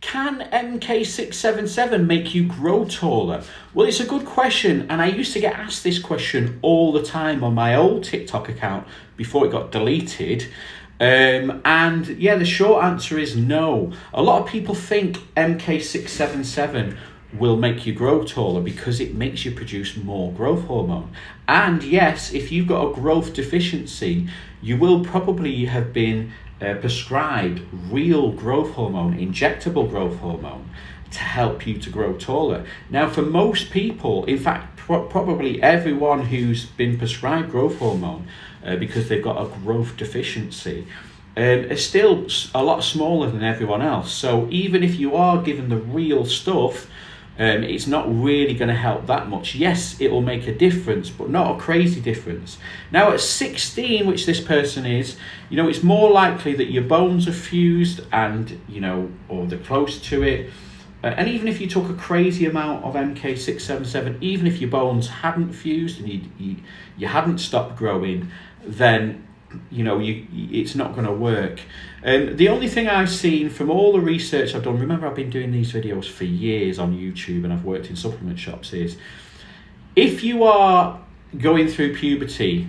Can MK677 make you grow taller? Well, it's a good question, and I used to get asked this question all the time on my old TikTok account before it got deleted. And yeah, the short answer is no. A lot of people think MK677 will make you grow taller because it makes you produce more growth hormone. And yes, if you've got a growth deficiency, you will probably have been prescribed real growth hormone, injectable growth hormone, to help you to grow taller. Now, for most people, in fact, probably everyone who's been prescribed growth hormone because they've got a growth deficiency, is still a lot smaller than everyone else. So even if you are given the real stuff, it's not really going to help that much. Yes, it will make a difference, but not a crazy difference. Now at 16, which this person is, it's more likely that your bones are fused and, or they're close to it. And even if you took a crazy amount of MK677, even if your bones hadn't fused and you hadn't stopped growing, then it's not going to work. The only thing I've seen from all the research I've done, remember I've been doing these videos for years on YouTube and I've worked in supplement shops, is if you are going through puberty,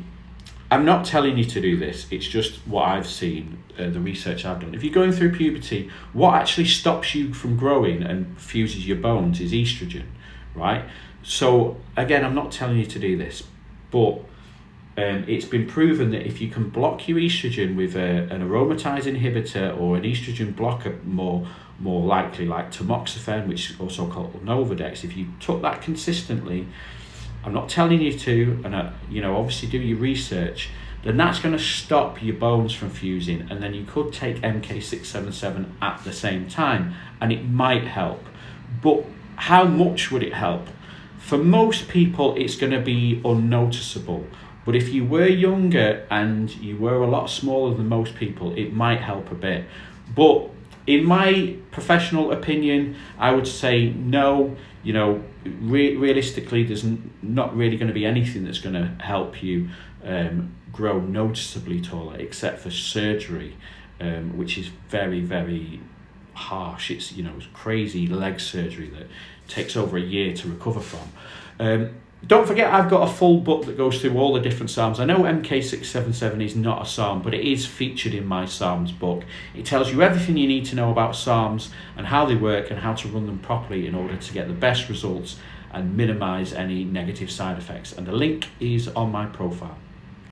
I'm not telling you to do this, it's just what I've seen, the research I've done. If you're going through puberty, what actually stops you from growing and fuses your bones is estrogen, right? So again, I'm not telling you to do this, but it's been proven that if you can block your estrogen with an aromatase inhibitor or an estrogen blocker, more likely like tamoxifen, which is also called Novadex, if you took that consistently, I'm not telling you to, and obviously do your research, then that's going to stop your bones from fusing, and then you could take MK677 at the same time, and it might help. But how much would it help? For most people, it's going to be unnoticeable. But if you were younger and you were a lot smaller than most people, it might help a bit. But in my professional opinion, I would say no. Realistically, there's not really going to be anything that's going to help you grow noticeably taller, except for surgery, which is very, very harsh. It's crazy leg surgery that takes over a year to recover from. Don't forget, I've got a full book that goes through all the different SARMs. I know MK677 is not a SARM, but it is featured in my SARMs book. It tells you everything you need to know about SARMs and how they work and how to run them properly in order to get the best results and minimize any negative side effects. And the link is on my profile.